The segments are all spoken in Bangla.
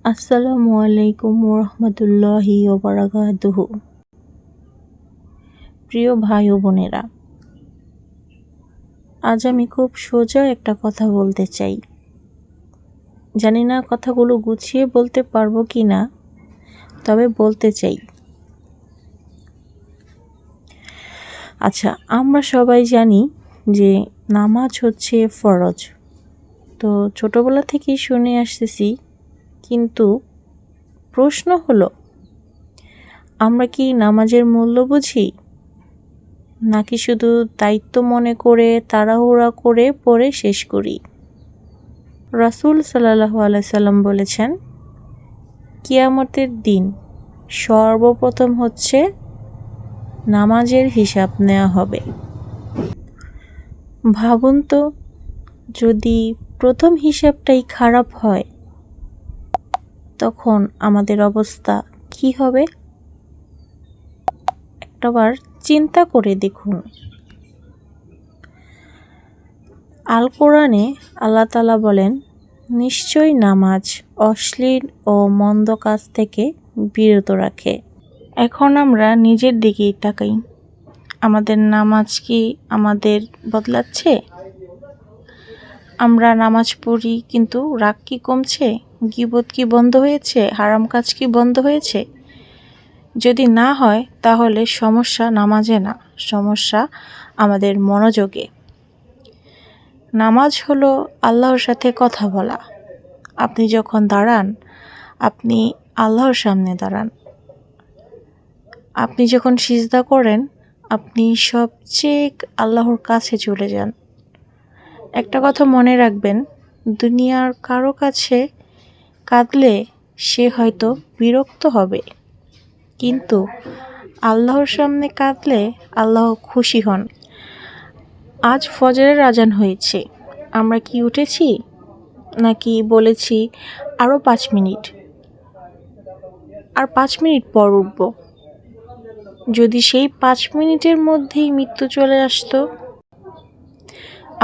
আসসালামু আলাইকুম ওরহমতুল্লাহি ওবারাকাতুহু। প্রিয় ভাই ও বোনেরা, আজ আমি খুব সোজা একটা কথা বলতে চাই। জানি না কথাগুলো গুছিয়ে বলতে পারবো কি না, তবে বলতে চাই। আচ্ছা, আমরা সবাই জানি যে নামাজ হচ্ছে ফরজ। তো ছোটবেলা থেকেই শুনে আসতেছি, কিন্তু প্রশ্ন হলো, আমরা কি নামাজের মূল্য বুঝি, নাকি শুধু দায়িত্ব মনে করে তাড়াহুড়া করে পড়ে শেষ করি? রাসূল সাল্লাল্লাহু আলাইহি সাল্লাম বলেছেন, কিয়ামতের দিন সর্বপ্রথম হচ্ছে নামাজের হিসাব নেওয়া হবে। ভাবুন তো, যদি প্রথম হিসাবটাই খারাপ হয়, তখন আমাদের অবস্থা কি হবে? একটাবার চিন্তা করে দেখুন। আল কোরআনে আল্লাহ তাআলা বলেন, নিশ্চয়ই নামাজ অশ্লীল ও মন্দ কাজ থেকে বিরত রাখে। এখন আমরা নিজের দিকেই তাকাই। আমাদের নামাজ কি আমাদের বদলাচ্ছে? আমরা নামাজ পড়ি, কিন্তু রাগ কি কমছে? গীবত কি বন্ধ হয়েছে? হারাম কাজ কি বন্ধ হয়েছে? যদি না হয়, তাহলে সমস্যা নামাজে না, সমস্যা আমাদের মনোযোগে। নামাজ হলো আল্লাহর সাথে কথা বলা। আপনি যখন দাঁড়ান, আপনি আল্লাহর সামনে দাঁড়ান। আপনি যখন সিজদা করেন, আপনি সবচেয়ে আল্লাহর কাছে চলে যান। একটা কথা মনে রাখবেন, দুনিয়ার কারো কাছে কাঁদলে সে হয়তো বিরক্ত হবে, কিন্তু আল্লাহর সামনে কাঁদলে আল্লাহ খুশি হন। আজ ফজরের আজান হয়েছে, আমরা কি উঠেছি, নাকি বলেছি আরও 5 মিনিট, আর 5 মিনিট পর উঠব? যদি সেই 5 মিনিটের মধ্যেই মৃত্যু চলে আসতো,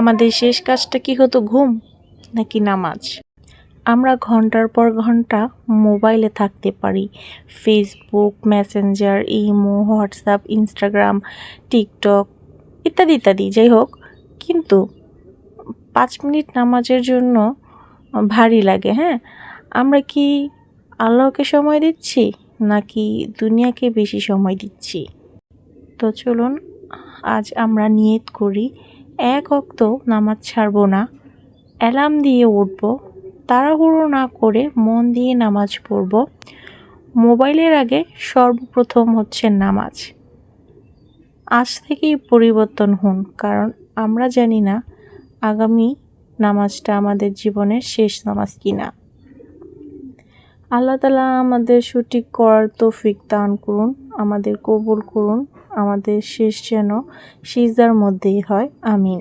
আমাদের শেষ কাজটা কি হতো? ঘুম নাকি নামাজ? আমরা ঘন্টার পর ঘন্টা মোবাইলে থাকতে পারি। Facebook, Messenger, imo, WhatsApp, Instagram, TikTok ইত্যাদি ইত্যাদি, যাই হোক, কিন্তু 5 মিনিট নামাজের জন্য ভারী লাগে। হ্যাঁ, আমরা কি আল্লাহকে সময় দিচ্ছি, নাকি দুনিয়াকে বেশি সময় দিচ্ছি? তো চলুন আজ আমরা নিয়ত করি, এক ওয়াক্ত নামাজ ছাড়বো না। অ্যালার্ম দিয়ে উঠব, তাড়াহুড়ো না করে মন দিয়ে নামাজ পড়ব। মোবাইলের আগে সর্বপ্রথম হচ্ছে নামাজ। আজ থেকেই পরিবর্তন হন, কারণ আমরা জানি না আগামী নামাজটা আমাদের জীবনের শেষ নামাজ কিনা। আল্লাহ তাআলা আমাদের সঠিক করার তৌফিক দান করুন, আমাদের কবুল করুন। আমাদের শেষ যেন সিজদার মধ্যেই হয়। আমিন।